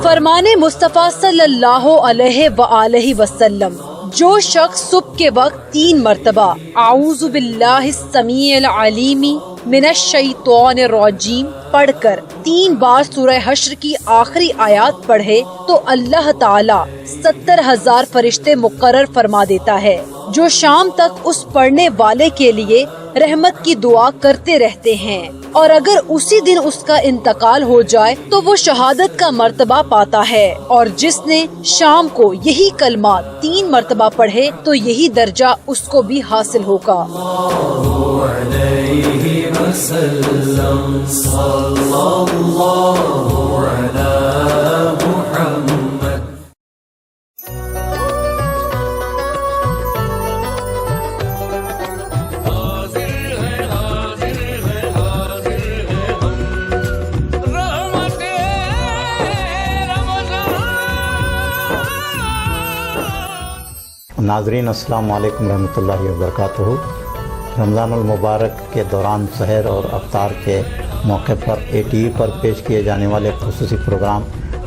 فرمان مصطفیٰ صلی اللہ علیہ وآلہ وسلم، جو شخص صبح کے وقت 3 مرتبہ اعوذ باللہ السمیع العلیم من الشیطان الرجیم پڑھ کر 3 بار سورہ حشر کی آخری آیات پڑھے تو اللہ تعالی 70,000 فرشتے مقرر فرما دیتا ہے، جو شام تک اس پڑھنے والے کے لیے رحمت کی دعا کرتے رہتے ہیں، اور اگر اسی دن اس کا انتقال ہو جائے تو وہ شہادت کا مرتبہ پاتا ہے، اور جس نے شام کو یہی کلمہ 3 مرتبہ پڑھے تو یہی درجہ اس کو بھی حاصل ہوگا۔ ناظرین السلام علیکم رحمۃ اللہ وبرکاتہ۔ رمضان المبارک کے دوران سحر اور افطار کے موقع پر ATV پر پیش کیے جانے والے خصوصی پروگرام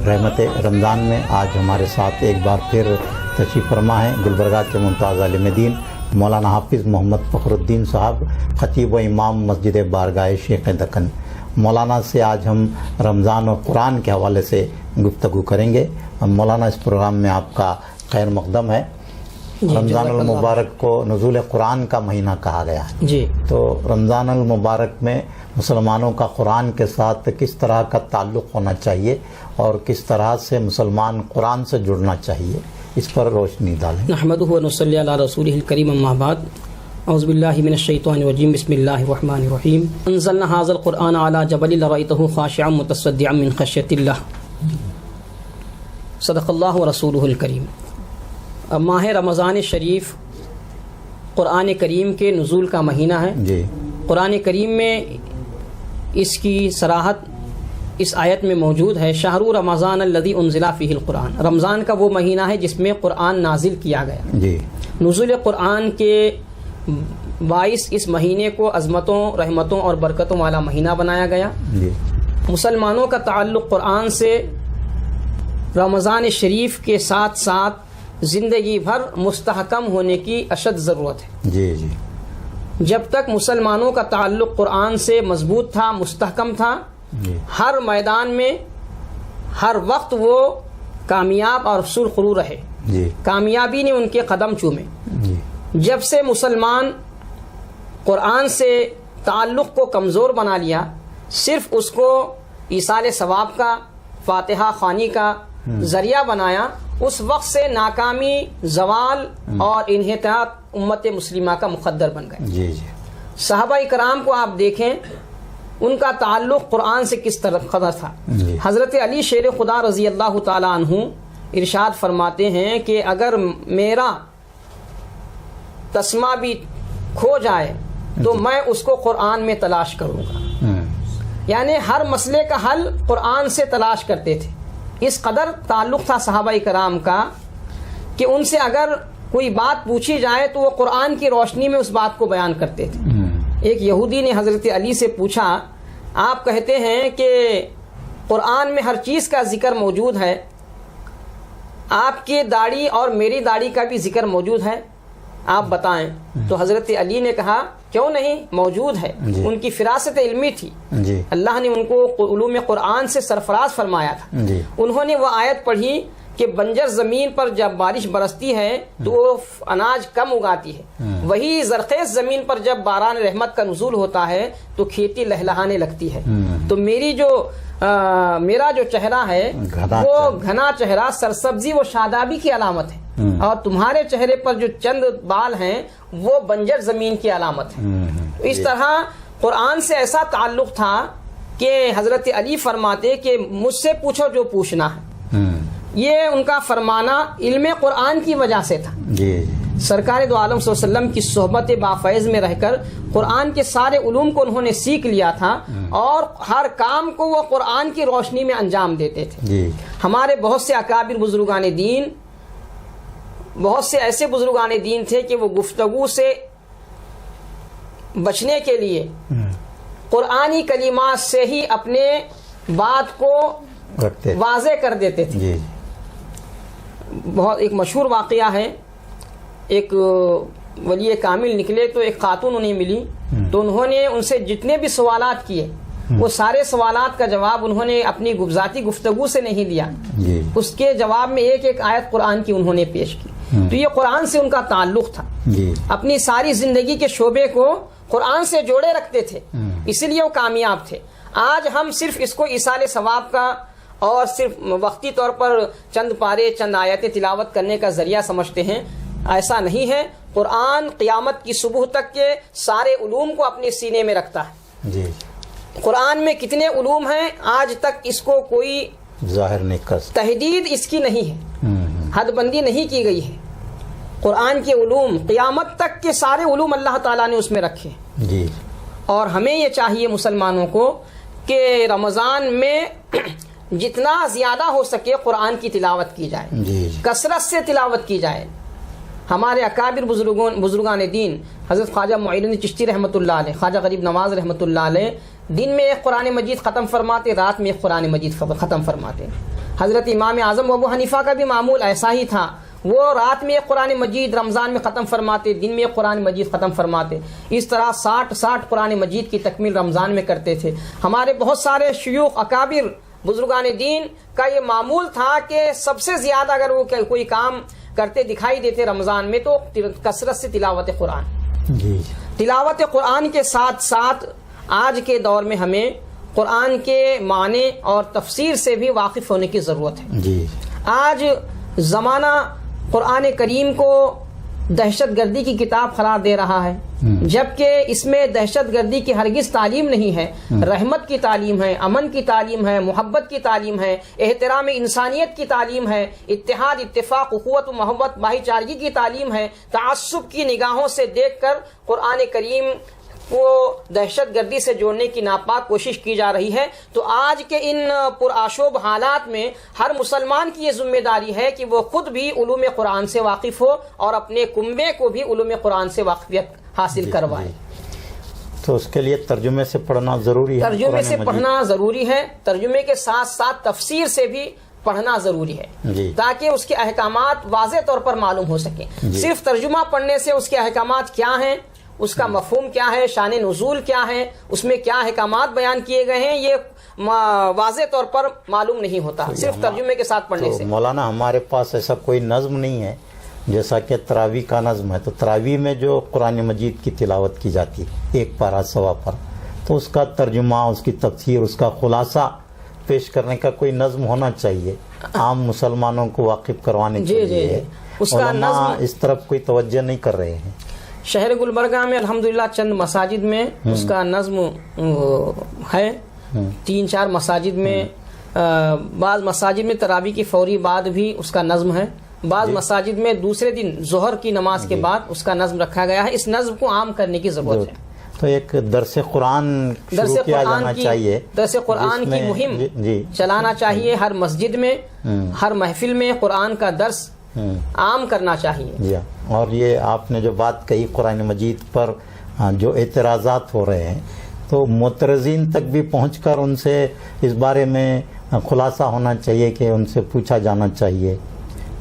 رحمت رمضان میں آج ہمارے ساتھ ایک بار پھر تشریف فرما ہیں گلبرگہ کے ممتاز عالم دین مولانا حافظ محمد فخر الدین صاحب، خطیب و امام مسجد بارگاہ شیخ دکن۔ مولانا سے آج ہم رمضان و قرآن کے حوالے سے گفتگو کریں گے۔ مولانا، اس پروگرام میں آپ کا خیر مقدم ہے۔ رمضان المبارک کو نزول قرآن کا مہینہ کہا گیا ہے جی، تو رمضان المبارک میں مسلمانوں کا قرآن کے ساتھ کس طرح کا تعلق ہونا چاہیے اور کس طرح سے مسلمان قرآن سے جڑنا چاہیے، اس پر روشنی ڈالیں۔ نحمدہ و نصلی علی رسولہ الکریم، اما بعد، اعوذ باللہ من الشیطان الرجیم، بسم اللہ الرحمن الرحیم۔ انزلنا ھذا القرآن علی جبل لرأیتہ خاشعا متصدعا من خشیۃ اللہ، صدق اللہ و رسولہ الکریم۔ ماہ رمضان شریف قرآن کریم کے نزول کا مہینہ ہے۔ جی، قرآن کریم میں اس کی صراحت اس آیت میں موجود ہے، شہر رمضان الذی انزل فیہ القرآن۔ رمضان کا وہ مہینہ ہے جس میں قرآن نازل کیا گیا۔ جی، نزول قرآن کے باعث اس مہینے کو عظمتوں، رحمتوں اور برکتوں والا مہینہ بنایا گیا۔ جی، مسلمانوں کا تعلق قرآن سے رمضان شریف کے ساتھ ساتھ زندگی بھر مستحکم ہونے کی اشد ضرورت ہے۔ جی، جی، جب تک مسلمانوں کا تعلق قرآن سے مضبوط تھا، مستحکم تھا، جی، ہر میدان میں ہر وقت وہ کامیاب اور سرخرو رہے، جی، کامیابی نے ان کے قدم چومے۔ جی، جب سے مسلمان قرآن سے تعلق کو کمزور بنا لیا، صرف اس کو ایصال ثواب کا، فاتحہ خوانی کا ذریعہ بنایا، اس وقت سے ناکامی، زوال اور انحطاط امت مسلمہ کا مقدر بن گئے۔ جی، جی، صحابہ کرام کو آپ دیکھیں، ان کا تعلق قرآن سے کس طرح قدر تھا۔ جی، حضرت علی شیر خدا رضی اللہ تعالی عنہ ارشاد فرماتے ہیں کہ اگر میرا تسمہ بھی کھو جائے تو میں اس کو قرآن میں تلاش کروں گا۔ یعنی ہر مسئلے کا حل قرآن سے تلاش کرتے تھے۔ اس قدر تعلق تھا صحابہ کرام کا کہ ان سے اگر کوئی بات پوچھی جائے تو وہ قرآن کی روشنی میں اس بات کو بیان کرتے تھے۔ ایک یہودی نے حضرت علی سے پوچھا، آپ کہتے ہیں کہ قرآن میں ہر چیز کا ذکر موجود ہے، آپ کی داڑھی اور میری داڑھی کا بھی ذکر موجود ہے، آپ بتائیں۔ تو حضرت علی نے کہا، کیوں نہیں، موجود ہے۔ جی، ان کی فراست علمی تھی، جی، اللہ نے ان کو علوم قرآن سے سرفراز فرمایا تھا۔ جی، انہوں نے وہ آیت پڑھی کہ بنجر زمین پر جب بارش برستی ہے تو وہ اناج کم اگاتی ہے، وہی زرخیز زمین پر جب باران رحمت کا نزول ہوتا ہے تو کھیتی لہلہانے لگتی ہے۔ تو میرا جو چہرہ ہے وہ گھنا چہرہ، سرسبزی و شادابی کی علامت ہے، اور تمہارے چہرے پر جو چند بال ہیں وہ بنجر زمین کی علامت ہے۔ اس طرح قرآن سے ایسا تعلق تھا کہ حضرت علی فرماتے کہ مجھ سے پوچھو جو پوچھنا ہے۔ یہ ان کا فرمانا علم قرآن کی وجہ سے تھا۔ جی، سرکار دو عالم صلی اللہ علیہ وسلم کی صحبت بافیض میں رہ کر قرآن کے سارے علوم کو انہوں نے سیکھ لیا تھا، اور ہر کام کو وہ قرآن کی روشنی میں انجام دیتے تھے۔ جی، ہمارے بہت سے اکابر بزرگان دین، بہت سے ایسے بزرگان دین تھے کہ وہ گفتگو سے بچنے کے لیے قرآنی کلمات سے ہی اپنے بات کو رکھتے واضح کر دیتے تھے. جی بہت ایک مشہور واقعہ ہے. ایک ولی کامل نکلے تو ایک خاتون انہیں ملی, تو انہوں نے ان سے جتنے بھی سوالات کیے وہ سارے سوالات کا جواب انہوں نے اپنی ذاتی گفتگو سے نہیں دیا. جی اس کے جواب میں ایک ایک آیت قرآن کی انہوں نے پیش کی. تو یہ قرآن سے ان کا تعلق تھا. جی اپنی ساری زندگی کے شعبے کو قرآن سے جوڑے رکھتے تھے, اسی لیے وہ کامیاب تھے. آج ہم صرف اس کو ایصال ثواب کا اور صرف وقتی طور پر چند پارے چند آیتیں تلاوت کرنے کا ذریعہ سمجھتے ہیں. ایسا نہیں ہے. قرآن قیامت کی صبح تک کے سارے علوم کو اپنے سینے میں رکھتا ہے. جی قرآن میں کتنے علوم ہیں آج تک اس کو کوئی ظاہر نہیں کر سکتا. تحدید اس کی نہیں ہے, حد بندی نہیں کی گئی ہے. قرآن کے علوم قیامت تک کے سارے علوم اللہ تعالیٰ نے اس میں رکھے. جی اور ہمیں یہ چاہیے مسلمانوں کو کہ رمضان میں جتنا زیادہ ہو سکے قرآن کی تلاوت کی جائے, جی کثرت سے تلاوت کی جائے. ہمارے اکابر بزرگان دین حضرت خواجہ معین الدین چشتی رحمۃ اللہ علیہ, خواجہ غریب نواز رحمۃ اللہ علیہ دن میں ایک قرآن مجید ختم فرماتے, رات میں ایک قرآن مجید ختم فرماتے. حضرت امام اعظم ابو حنیفہ کا بھی معمول ایسا ہی تھا, وہ رات میں ایک قرآن مجید رمضان میں ختم فرماتے, دن میں ایک قرآن مجید ختم فرماتے. اس طرح 60 قرآن مجید کی تکمیل رمضان میں کرتے تھے. ہمارے بہت سارے شیوخ اکابر بزرگان دین کا یہ معمول تھا کہ سب سے زیادہ اگر وہ کوئی کام کرتے دکھائی دیتے رمضان میں تو کثرت سے تلاوت قرآن. جی تلاوت قرآن کے ساتھ ساتھ آج کے دور میں ہمیں قرآن کے معنی اور تفسیر سے بھی واقف ہونے کی ضرورت ہے. جی آج زمانہ قرآن کریم کو دہشت گردی کی کتاب قرار دے رہا ہے, جبکہ اس میں دہشت گردی کی ہرگز تعلیم نہیں ہے. رحمت کی تعلیم ہے, امن کی تعلیم ہے, محبت کی تعلیم ہے, احترام انسانیت کی تعلیم ہے, اتحاد اتفاق اخوت و محبت بھائی چارگی کی تعلیم ہے. تعصب کی نگاہوں سے دیکھ کر قرآن کریم کو دہشت گردی سے جوڑنے کی ناپاک کوشش کی جا رہی ہے. تو آج کے ان پرآشوب حالات میں ہر مسلمان کی یہ ذمہ داری ہے کہ وہ خود بھی علوم قرآن سے واقف ہو اور اپنے کنبے کو بھی علوم قرآن سے واقفیت حاصل کروائے. تو اس کے لیے ترجمے سے پڑھنا ضروری ہے. ترجمے سے پڑھنا ضروری ہے, ترجمے کے ساتھ ساتھ تفسیر سے بھی پڑھنا ضروری ہے جی تاکہ اس کے احکامات واضح طور پر معلوم ہو سکیں. صرف ترجمہ پڑھنے سے اس کے احکامات کیا ہیں, اس کا مفہوم کیا ہے, شان نزول کیا ہے, اس میں کیا احکامات بیان کیے گئے ہیں, یہ واضح طور پر معلوم نہیں ہوتا صرف ترجمے کے ساتھ پڑھنے سے. مولانا ہمارے پاس ایسا کوئی نظم نہیں ہے جیسا کہ تراویح کا نظم ہے. تو تراویح میں جو قرآن مجید کی تلاوت کی جاتی ہے 1 پارہ سوا پارہ, تو اس کا ترجمہ, اس کی تفسیر, اس کا خلاصہ پیش کرنے کا کوئی نظم ہونا چاہیے, عام مسلمانوں کو واقف کروانے کے لیے. اس کا علماء اس طرف کوئی توجہ نہیں کر رہے ہیں. شہر گلبرگہ میں الحمدللہ چند مساجد میں اس کا نظم ہے, 3-4 مساجد میں. بعض مساجد میں تراویح کی فوری بعد بھی اس کا نظم ہے, بعض مساجد میں دوسرے دن ظہر کی نماز کے بعد اس کا نظم رکھا گیا ہے. اس نظم کو عام کرنے کی ضرورت ہے. تو ایک درس قرآن شروع کیا جانا چاہیے, درس قرآن کی مہم چلانا چاہیے. ہر مسجد میں, ہر محفل میں قرآن کا درس عام کرنا چاہیے. جی, اور یہ آپ نے جو بات کہی قرآن مجید پر جو اعتراضات ہو رہے ہیں, تو معترضین تک بھی پہنچ کر ان سے اس بارے میں خلاصہ ہونا چاہیے کہ ان سے پوچھا جانا چاہیے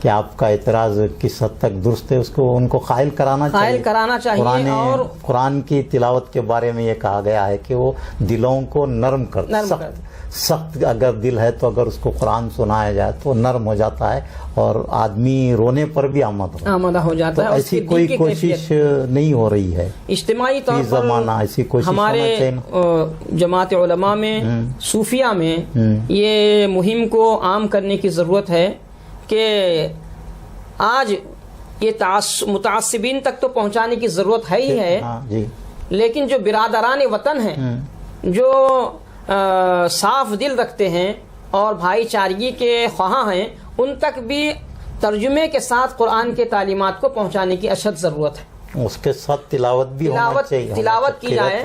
کہ آپ کا اعتراض کس حد تک درست ہے, اس کو ان کو قائل کرانا چاہیے. اور قرآن کی تلاوت کے بارے میں یہ کہا گیا ہے کہ وہ دلوں کو نرم کرتا ہے. سخت اگر دل ہے تو اگر اس کو قرآن سنایا جائے تو نرم ہو جاتا ہے اور آدمی رونے پر بھی آمادہ ہو جاتا ہے. ایسی کوئی کوشش نہیں ہو رہی ہے اجتماعی طور پر. ایسی کوشش ہمارے جماعت علماء میں, صوفیہ میں یہ مہم کو عام کرنے کی ضرورت ہے کہ آج یہ متعصبین تک تو پہنچانے کی ضرورت ہے ہی ہے, لیکن جو برادران وطن ہیں, جو صاف دل رکھتے ہیں اور بھائی چارگی کے خواہاں ہیں, ان تک بھی ترجمے کے ساتھ قرآن کے تعلیمات کو پہنچانے کی اشد ضرورت ہے. اس کے ساتھ تلاوت بھی تلاوت کی جائے,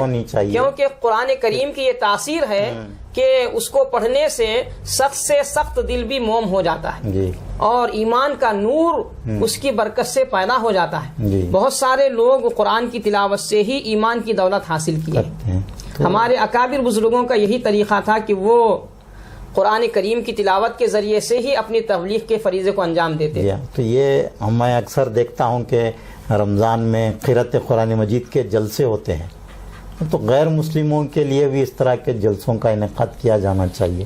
کیونکہ قرآن کریم کی یہ تاثیر ہے کہ اس کو پڑھنے سے سخت دل بھی موم ہو جاتا ہے اور ایمان کا نور اس کی برکت سے پیدا ہو جاتا ہے. بہت سارے لوگ قرآن کی تلاوت سے ہی ایمان کی دولت حاصل کی ہے. ہمارے اکابر بزرگوں کا یہی طریقہ تھا کہ وہ قرآن کریم کی تلاوت کے ذریعے سے ہی اپنی تبلیغ کے فریضے کو انجام دیتے ہیں۔ تو یہ میں اکثر دیکھتا ہوں کہ رمضان میں قرأت قرآن مجید کے جلسے ہوتے ہیں، تو غیر مسلموں کے لیے بھی اس طرح کے جلسوں کا انعقاد کیا جانا چاہیے،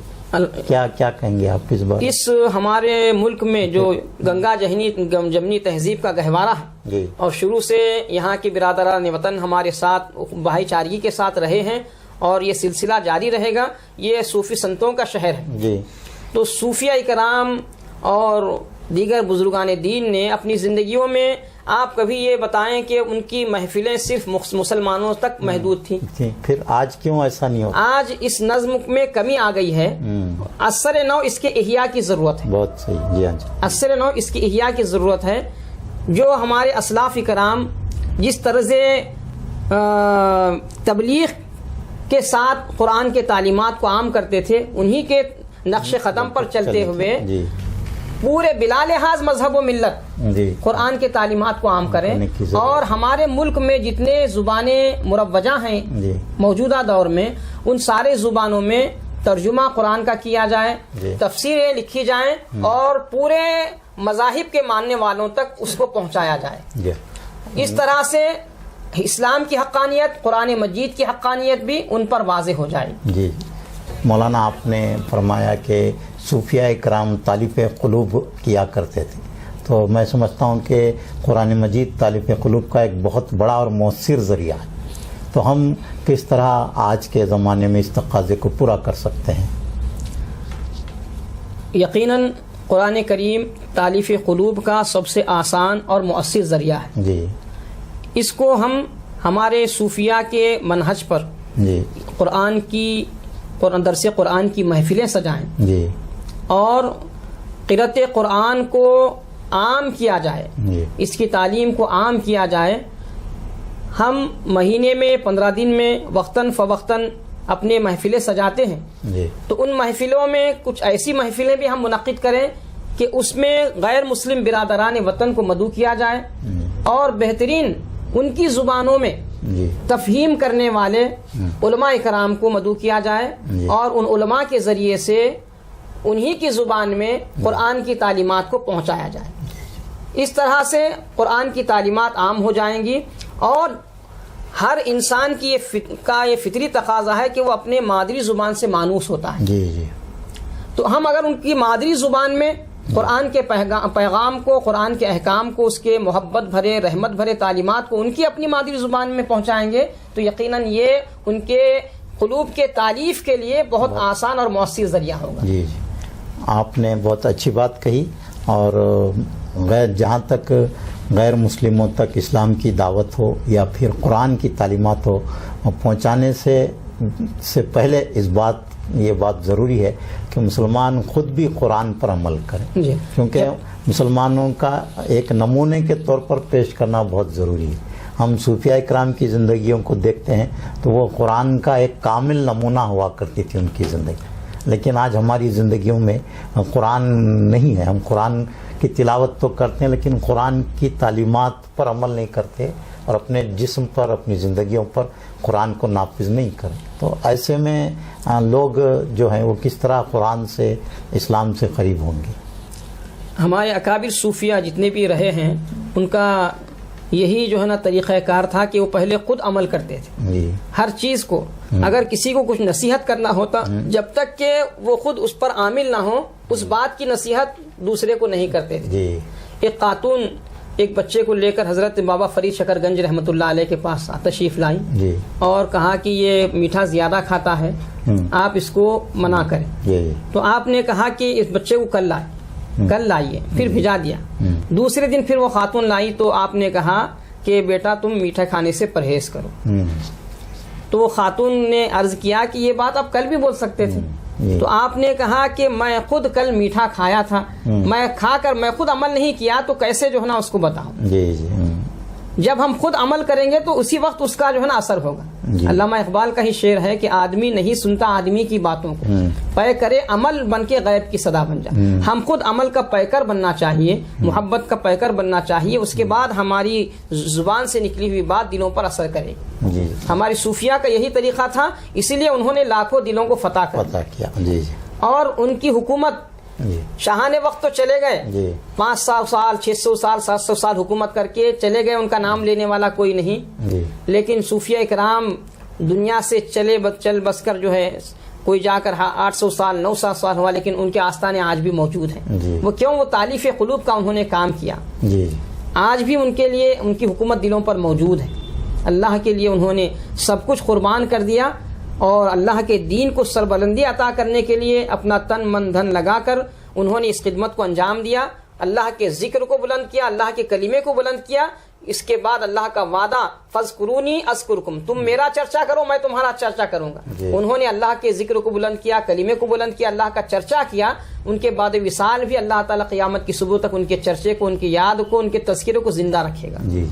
کیا کہیں گے آپ اس بار؟ اس ہمارے ملک میں جو گنگا جمنی تہذیب کا گہوارہ ہے جی، اور شروع سے یہاں کے برادران وطن ہمارے ساتھ بھائی چارگی کے ساتھ رہے ہیں اور یہ سلسلہ جاری رہے گا، یہ صوفی سنتوں کا شہر ہے جی، تو صوفیہ کرام اور دیگر بزرگان دین نے اپنی زندگیوں میں، آپ کبھی یہ بتائیں کہ ان کی محفلیں صرف مسلمانوں تک محدود تھیں، پھر آج کیوں ایسا نہیں ہوتا؟ آج اس نظم میں کمی آ گئی ہے، اثر نو اس کے احیاء کی ضرورت ہے، بہت صحیح، جی ہاں جی، اثر نو اس کی احیاء کی ضرورت ہے۔ جو ہمارے اسلاف کرام جس طرز تبلیغ کے ساتھ قرآن کے تعلیمات کو عام کرتے تھے، انہی کے نقش قدم پر چلتے ہوئے جی، پورے بلا لحاظ مذہب و ملت جی، قرآن کے تعلیمات کو عام کریں، اور ہمارے ملک میں جتنے زبانیں مروجہ ہیں جی، موجودہ دور میں، ان سارے زبانوں میں ترجمہ قرآن کا کیا جائے، جی، تفسیریں لکھی جائیں اور پورے مذاہب کے ماننے والوں تک اس کو پہنچایا جائے۔ جی، اس طرح سے اسلام کی حقانیت، قرآن مجید کی حقانیت بھی ان پر واضح ہو جائے۔ جی، مولانا آپ نے فرمایا کہ صوفیہ کرام تالیف قلوب کیا کرتے تھے، تو میں سمجھتا ہوں کہ قرآن مجید تالیف قلوب کا ایک بہت بڑا اور مؤثر ذریعہ ہے، تو ہم کس طرح آج کے زمانے میں اس تقاضے کو پورا کر سکتے ہیں؟ یقیناً قرآن کریم تالیف قلوب کا سب سے آسان اور مؤثر ذریعہ ہے۔ جی، اس کو ہم ہمارے صوفیہ کے منہج پر جی، درس قرآن کی محفلیں سجائیں جی، اور قرأت قرآن کو عام کیا جائے، جی، اس کی تعلیم کو عام کیا جائے۔ ہم مہینے میں 15 دن میں وقتاً فوقتاً اپنے محفلیں سجاتے ہیں، جی، تو ان محفلوں میں کچھ ایسی محفلیں بھی ہم منعقد کریں کہ اس میں غیر مسلم برادران وطن کو مدعو کیا جائے اور بہترین ان کی زبانوں میں جی، تفہیم کرنے والے علماء کرام کو مدعو کیا جائے اور ان علماء کے ذریعے سے انہی کی زبان میں قرآن کی تعلیمات کو پہنچایا جائے۔ اس طرح سے قرآن کی تعلیمات عام ہو جائیں گی اور ہر انسان کی یہ فطری تقاضا ہے کہ وہ اپنے مادری زبان سے مانوس ہوتا ہے، جی، جی، تو ہم اگر ان کی مادری زبان میں قرآن کے پیغام کو، قرآن کے احکام کو، اس کے محبت بھرے رحمت بھرے تعلیمات کو ان کی اپنی مادری زبان میں پہنچائیں گے تو یقیناً یہ ان کے قلوب کے تالیف کے لیے بہت آسان اور مؤثر ذریعہ ہوگا۔ جی، آپ نے بہت اچھی بات کہی، اور جہاں تک غیر مسلموں تک اسلام کی دعوت ہو یا پھر قرآن کی تعلیمات ہو، پہنچانے سے پہلے یہ بات ضروری ہے کہ مسلمان خود بھی قرآن پر عمل کریں، جی، کیونکہ مسلمانوں کا ایک نمونے کے طور پر پیش کرنا بہت ضروری ہے۔ ہم صوفیہ کرام کی زندگیوں کو دیکھتے ہیں تو وہ قرآن کا ایک کامل نمونہ ہوا کرتی تھی ان کی زندگی، لیکن آج ہماری زندگیوں میں قرآن نہیں ہے۔ ہم قرآن کی تلاوت تو کرتے ہیں لیکن قرآن کی تعلیمات پر عمل نہیں کرتے اور اپنے جسم پر، اپنی زندگیوں پر قرآن کو نافذ نہیں کرتے، تو ایسے میں لوگ جو ہیں وہ کس طرح قرآن سے، اسلام سے قریب ہوں گے؟ ہمارے اکابر صوفیہ جتنے بھی رہے ہیں ان کا یہی جو ہے نا طریقہ کار تھا کہ وہ پہلے خود عمل کرتے تھے، جی، ہر چیز کو اگر کسی کو کچھ نصیحت کرنا ہوتا، جب تک کہ وہ خود اس پر عامل نہ ہو اس بات کی نصیحت دوسرے کو نہیں کرتے تھے۔ جی، ایک خاتون ایک بچے کو لے کر حضرت بابا فرید شکر گنج رحمۃ اللہ علیہ کے پاس تشریف لائیں جی، اور کہا کہ یہ میٹھا زیادہ کھاتا ہے، آپ اس کو منع کریں، جی، تو آپ نے کہا کہ اس بچے کو کل لائیے، پھر بھیجا دیا۔ دوسرے دن پھر وہ خاتون لائی تو آپ نے کہا کہ بیٹا تم میٹھا کھانے سے پرہیز کرو، تو وہ خاتون نے عرض کیا کہ یہ بات آپ کل بھی بول سکتے تھے، تو آپ نے کہا کہ میں خود کل میٹھا کھایا تھا، میں کھا کر میں خود عمل نہیں کیا تو کیسے جو ہے نا اس کو بتاؤں۔ جی، جی، جب ہم خود عمل کریں گے تو اسی وقت اس کا جو ہے نا اثر ہوگا۔ علامہ اقبال کا ہی شعر ہے کہ آدمی نہیں سنتا آدمی کی باتوں کو، پے کرے عمل بن کے غیب کی صدا بن جائے۔ ہم خود عمل کا پیکر بننا چاہیے، محبت کا پیکر بننا چاہیے، اس کے بعد ہماری زبان سے نکلی ہوئی بات دلوں پر اثر کرے گی۔ جی، ہماری صوفیہ کا یہی طریقہ تھا، اسی لیے انہوں نے لاکھوں دلوں کو فتح کیا۔ جی، جی، اور ان کی حکومت جی شاہان وقت تو چلے گئے، جی 500 سال 600 سال 700 سال حکومت کر کے چلے گئے، ان کا نام لینے والا کوئی نہیں، جی لیکن صوفیہ اکرام دنیا سے چل بس کر جو ہے کوئی جا کر 800 سال 900 سال ہوا، لیکن ان کے آستانے آج بھی موجود ہیں۔ جی وہ کیوں؟ وہ تالیف قلوب کا انہوں نے کام کیا، جی آج بھی ان کے لیے ان کی حکومت دلوں پر موجود ہے۔ اللہ کے لیے انہوں نے سب کچھ قربان کر دیا، اور اللہ کے دین کو سربلندی عطا کرنے کے لیے اپنا تن من دھن لگا کر انہوں نے اس خدمت کو انجام دیا، اللہ کے ذکر کو بلند کیا، اللہ کے کلمے کو بلند کیا۔ اس کے بعد اللہ کا وعدہ فاذکرونی اذکرکم، تم میرا چرچا کرو میں تمہارا چرچا کروں گا۔ جی انہوں نے اللہ کے ذکر کو بلند کیا، کلمے کو بلند کیا، اللہ کا چرچا کیا۔ ان کے بعد وصال بھی اللہ تعالیٰ قیامت کی صبح تک ان کے چرچے کو، ان کی یاد کو، ان کے تذکرے کو زندہ رکھے گا۔ جی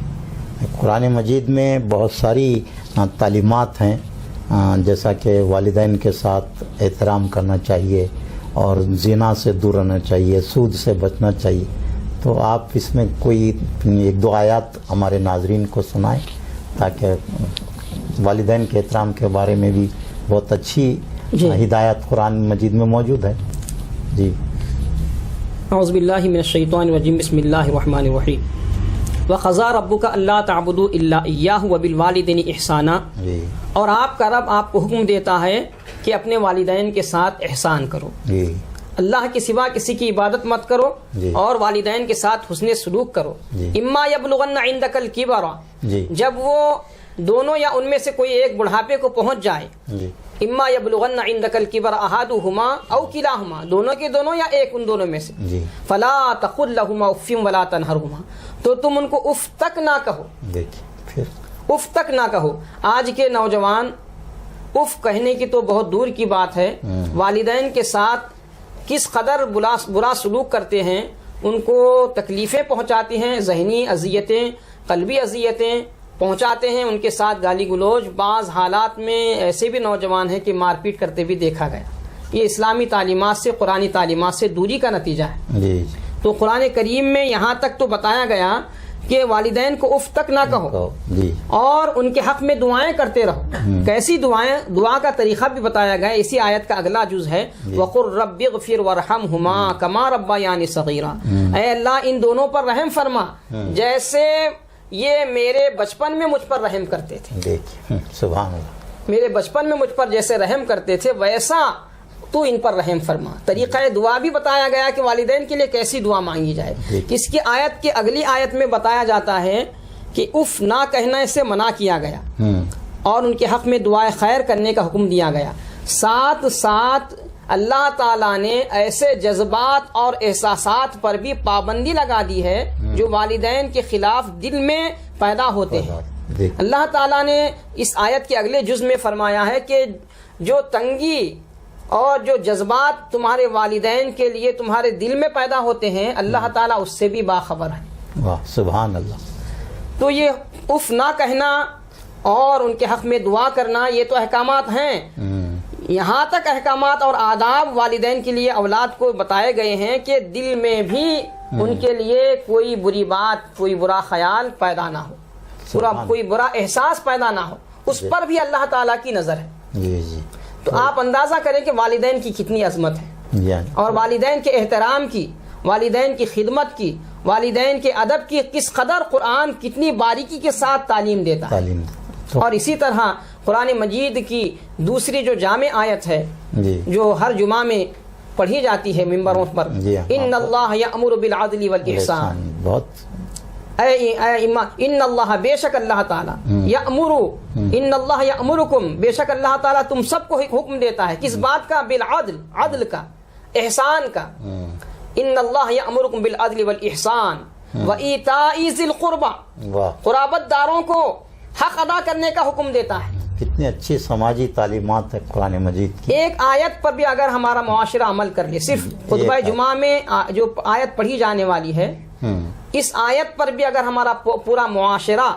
قرآن مجید میں بہت ساری تعلیمات ہیں، جیسا کہ والدین کے ساتھ احترام کرنا چاہیے اور زنا سے دور رہنا چاہیے، سود سے بچنا چاہیے، تو آپ اس میں کوئی 1-2 آیات ہمارے ناظرین کو سنائیں تاکہ والدین کے احترام کے بارے میں بھی بہت اچھی ہدایت قرآن مجید میں موجود ہے۔ جی اعوذ باللہ من الشیطان الرجیم، بسم اللہ الرحمن الرحیم۔ وَقَضَىٰ رَبُّكَ أَلَّا تَعْبُدُوا إِلَّا إِيَّاهُ وَبِالْوَالِدَيْنِ إِحْسَانًا، جی اور آپ کا رب آپ کو حکم دیتا ہے کہ اپنے والدین کے ساتھ احسان کرو، جی اللہ کے سوا کسی کی عبادت مت کرو، جی اور والدین کے ساتھ حسن سلوک کرو۔ جی اما یبلغن عندک الکبر، جی جب وہ دونوں یا ان میں سے کوئی ایک بڑھاپے کو پہنچ جائے، جی اما یبلغن عندک الکبر احدہما او کلاہما، دونوں کے دونوں یا ایک ان دونوں میں سے، جی فلا تقل لہما اف ولا تنہرہما، تو تم ان کو اف تک نہ کہو، دیکھیے پھر اف تک نہ کہو۔ آج کے نوجوان اف کہنے کی تو بہت دور کی بات ہے، والدین کے ساتھ کس قدر برا سلوک کرتے ہیں، ان کو تکلیفیں پہنچاتے ہیں، ذہنی اذیتیں، قلبی اذیتیں پہنچاتے ہیں، ان کے ساتھ گالی گلوچ، بعض حالات میں ایسے بھی نوجوان ہیں کہ مار پیٹ کرتے بھی دیکھا گیا۔ یہ اسلامی تعلیمات سے، قرآنی تعلیمات سے دوری کا نتیجہ ہے۔ جی تو قرآن کریم میں یہاں تک تو بتایا گیا کہ والدین کو اف تک نہ کہو، جی اور ان کے حق میں دعائیں کرتے رہو۔ کیسی دعائیں؟ دعا کا طریقہ بھی بتایا گیا، اسی آیت کا اگلا جز ہے وَقُلْ رَبِّ اغْفِرْ وَارْحَمْهُمَا كَمَا رَبَّيَانِي صَغِيرًا، اے اللہ ان دونوں پر رحم فرما جیسے یہ میرے بچپن میں مجھ پر رحم کرتے تھے، دیکھیے سبحان اللہ، میرے بچپن میں مجھ پر جیسے رحم کرتے تھے ویسا تو ان پر رحم فرما۔ طریقہ دعا بھی بتایا گیا کہ والدین کے لیے کیسی دعا مانگی جائے۔ اس کی آیت کے اگلی آیت میں بتایا جاتا ہے کہ اف نہ کہنے سے منع کیا گیا، اور ان کے حق میں دعائے خیر کرنے کا حکم دیا گیا۔ ساتھ ساتھ اللہ تعالیٰ نے ایسے جذبات اور احساسات پر بھی پابندی لگا دی ہے جو والدین کے خلاف دل میں پیدا ہوتے ہیں۔ اللہ تعالیٰ نے اس آیت کے اگلے جز میں فرمایا ہے کہ جو تنگی اور جو جذبات تمہارے والدین کے لیے تمہارے دل میں پیدا ہوتے ہیں، اللہ تعالیٰ اس سے بھی باخبر ہے۔ واہ سبحان اللہ۔ تو یہ اف نہ کہنا اور ان کے حق میں دعا کرنا، یہ تو احکامات ہیں۔ یہاں تک احکامات اور آداب والدین کے لیے اولاد کو بتائے گئے ہیں کہ دل میں بھی ان کے لیے کوئی بری بات، کوئی برا خیال پیدا نہ ہو، کوئی برا احساس پیدا نہ ہو، اس پر بھی اللہ تعالیٰ کی نظر ہے۔ جی جی تو آپ اندازہ کریں کہ والدین کی کتنی عظمت ہے، اور والدین کے احترام کی، والدین کی خدمت کی، والدین کے ادب کی کس قدر قرآن کتنی باریکی کے ساتھ تعلیم دیتا ہے۔ اور اسی طرح قرآن مجید کی دوسری جو جامع آیت ہے جو ہر جمعہ میں پڑھی جاتی ہے ممبروں پر، ان اللہ یأمر بالعدل والاحسان، ان اللہ بے شک اللہ تعالیٰ، یأمر ان اللہ یأمرکم بے شک اللہ تعالیٰ تم سب کو حکم دیتا ہے، کس بات کا؟ بالعدل، عدل کا، احسان کا۔ ان اللہ یأمرکم بالعدل والاحسان وایتاء ذی القربى، قرابت داروں کو حق ادا کرنے کا حکم دیتا ہے۔ کتنی اچھی سماجی تعلیمات ہے قرآن مجید کی۔ ایک آیت پر بھی اگر ہمارا معاشرہ عمل کر لے، صرف خطبہ جمعہ میں جو آیت پڑھی جانے والی ہے، اس آیت پر بھی اگر ہمارا پورا معاشرہ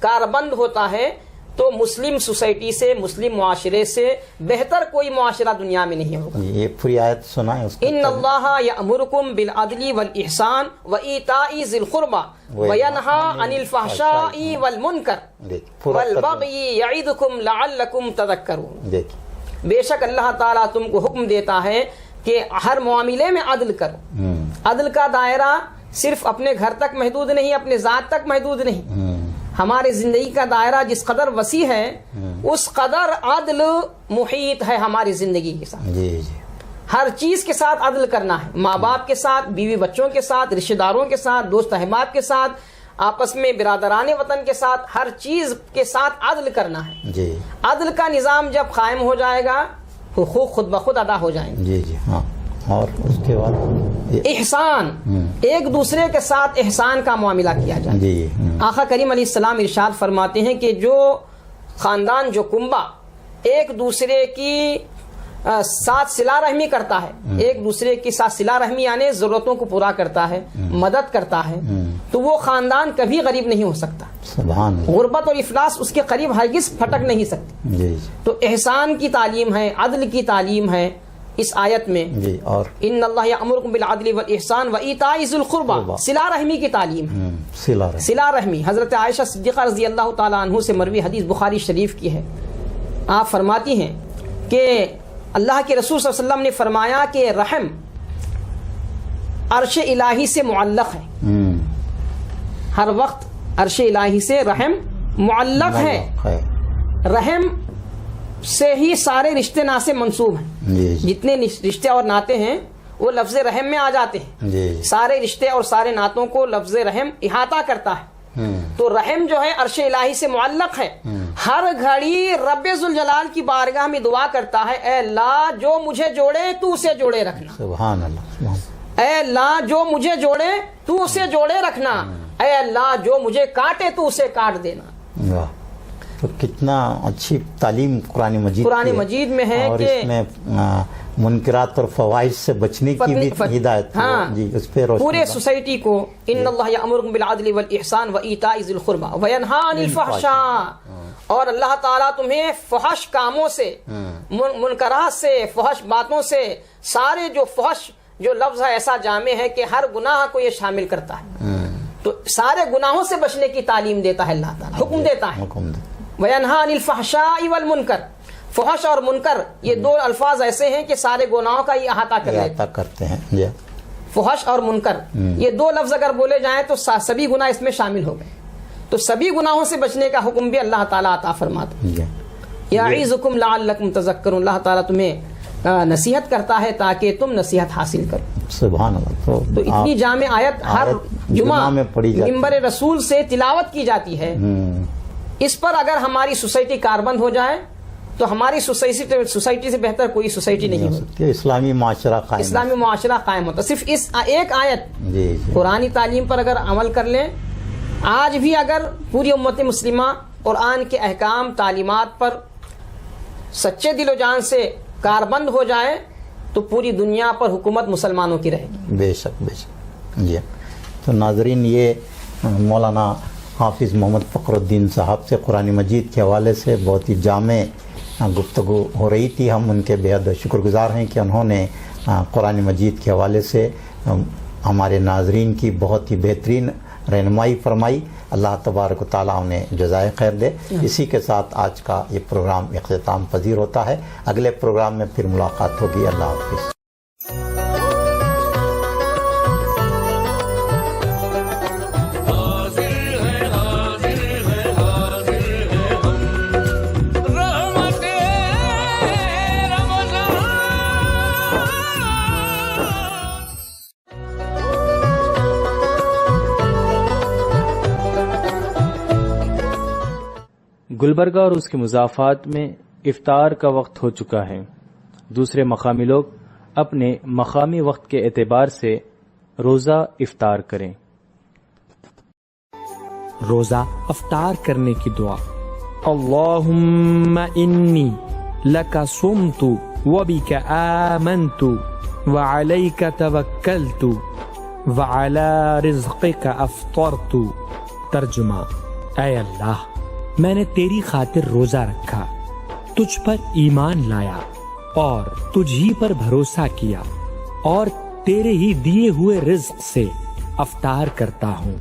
کاربند ہوتا ہے تو مسلم سوسائٹی سے، مسلم معاشرے سے بہتر کوئی معاشرہ دنیا میں نہیں ہوگا۔ یہ پوری آیت سنائیں اس کو۔ ان اللہ یأمرکم بالعدل والاحسان وایتاء ذی القربى وینہی عن الفحشاء والمنکر والبغی یعظکم لعلکم تذکرون۔ بے شک اللہ تعالیٰ تم کو حکم دیتا ہے کہ ہر معاملے میں عدل کرو. عدل کا دائرہ صرف اپنے گھر تک محدود نہیں، اپنے ذات تک محدود نہیں. ہمارے زندگی کا دائرہ جس قدر وسیع ہے اس قدر عدل محیط ہے ہماری زندگی کے ساتھ. ہر چیز کے ساتھ عدل کرنا ہے، ماں باپ کے ساتھ، بیوی بچوں کے ساتھ، رشتہ داروں کے ساتھ، دوست احباب کے ساتھ، آپس میں برادران وطن کے ساتھ، ہر چیز کے ساتھ عدل کرنا ہے. عدل کا نظام جب قائم ہو جائے گا حقوق خود بخود ادا ہو جائیں گے. ہاں. اور اس کے بعد احسان، ایک دوسرے کے ساتھ احسان کا معاملہ کیا جائے. آقا کریم علیہ السلام ارشاد فرماتے ہیں کہ جو خاندان، جو کنبہ ایک دوسرے کی ساتھ صلہ رحمی کرتا ہے، ایک دوسرے کے ساتھ صلہ رحمی یعنی ضرورتوں کو پورا کرتا ہے، مدد کرتا ہے، تو وہ خاندان کبھی غریب نہیں ہو سکتا. سبحان اللہ. غربت اور افلاس اس کے قریب ہرگز پھٹک نہیں سکتی. تو احسان کی تعلیم ہے، عدل کی تعلیم ہے اس آیت میں. اور ان اللہ یأمرکم بالعدل والإحسان وإیتاء ذی القربى، صلہ رحمی کی تعلیم ہے. صلہ رحمی حضرت عائشہ صدیقہ رضی اللہ تعالی عنہ سے مروی حدیث بخاری شریف کی ہے. آپ فرماتی ہیں کہ اللہ کے رسول صلی اللہ علیہ وسلم نے فرمایا کہ رحم عرش الہی سے معلق ہے. ہر وقت عرش الہی سے رحم معلق ہے. رحم سے ہی سارے رشتے ناطے منسوب ہیں. جتنے رشتے اور ناطے ہیں وہ لفظ رحم میں آ جاتے ہیں. سارے رشتے اور سارے ناتوں کو لفظ رحم احاطہ کرتا ہے. تو رحم جو ہے عرش الہی سے معلق ہے. ہر گھڑی رب ذوالجلال کی بارگاہ میں دعا کرتا ہے، اے اللہ جو مجھے جوڑے تو اسے جوڑے رکھنا. سبحان اللہ. اے اللہ جو مجھے جوڑے تو اسے جوڑے رکھنا. اے اللہ جو مجھے کاٹے تو اسے کاٹ دینا. تو کتنا اچھی تعلیم قرآن مجید میں ہے اور کہ اس میں منکرات اور فوائد سے بچنے کی بھی ہدایت. اس پہ پورے سوسائٹی کو ان اللہ یأمرکم بالعدل والإحسان وإیتاء ذی القربى وینہی عن الفحشاء، اور اللہ تعالیٰ تمہیں فحش کاموں سے، منکرات سے، فحش باتوں سے، سارے جو فحش جو لفظ ہے ایسا جامع ہے کہ ہر گناہ کو یہ شامل کرتا ہے. تو سارے گناہوں سے بچنے کی تعلیم دیتا ہے اللہ تعالیٰ، حکم دیتا ہے. وینہی عن الفحشاء والمنکر، فحش اور منکر یہ دو الفاظ ایسے ہیں کہ سارے گناہوں کا یہ احاطہ کرتے ہیں. فحش اور منکر یہ دو لفظ اگر بولے جائیں تو سبھی گناہ اس میں شامل ہو گئے. تو سبھی گناہوں سے بچنے کا حکم بھی اللہ تعالیٰ عطا فرماتا ہے. یعظکم لعلکم تذکرون، اللہ تعالیٰ تمہیں نصیحت کرتا ہے تاکہ تم نصیحت حاصل کرو. سبحان اللہ. تو اتنی جامع آیت ہر جمعہ منبر رسول سے تلاوت کی جاتی ہے. اس پر اگر ہماری سوسائٹی کاربند ہو جائے تو ہماری سوسائٹی سے بہتر کوئی سوسائٹی نہیں ہوتی. اسلامی معاشرہ قائم ہوتا. صرف اس ایک آیت قرآنی تعلیم پر اگر عمل کر لیں، آج بھی اگر پوری امت مسلمہ قرآن کے احکام تعلیمات پر سچے دل و جان سے کاربند ہو جائے تو پوری دنیا پر حکومت مسلمانوں کی رہے گی. بے شک بے شک. جی تو ناظرین، یہ مولانا حافظ محمد فخر الدین صاحب سے قرآن مجید کے حوالے سے بہت ہی جامع گفتگو ہو رہی تھی. ہم ان کے بےحد شکر گزار ہیں کہ انہوں نے قرآن مجید کے حوالے سے ہمارے ناظرین کی بہت ہی بہترین رہنمائی فرمائی. اللہ تبارک و تعالیٰ انہیں جزائے خیر دے. اسی کے ساتھ آج کا یہ پروگرام اختتام پذیر ہوتا ہے. اگلے پروگرام میں پھر ملاقات ہوگی. اللہ حافظ. گلبرگہ اور اس کے مضافات میں افطار کا وقت ہو چکا ہے. دوسرے مقامی لوگ اپنے مقامی وقت کے اعتبار سے روزہ افطار کریں. روزہ افطار کرنے کی دعا. اللہم انی لک صمت وبک آمنت وعلیک توکلت وعلی رزقک افطرت. ترجمہ: اے اللہ، میں نے تیری خاطر روزہ رکھا، تجھ پر ایمان لایا اور تجھ ہی پر بھروسہ کیا، اور تیرے ہی دیے ہوئے رزق سے افطار کرتا ہوں.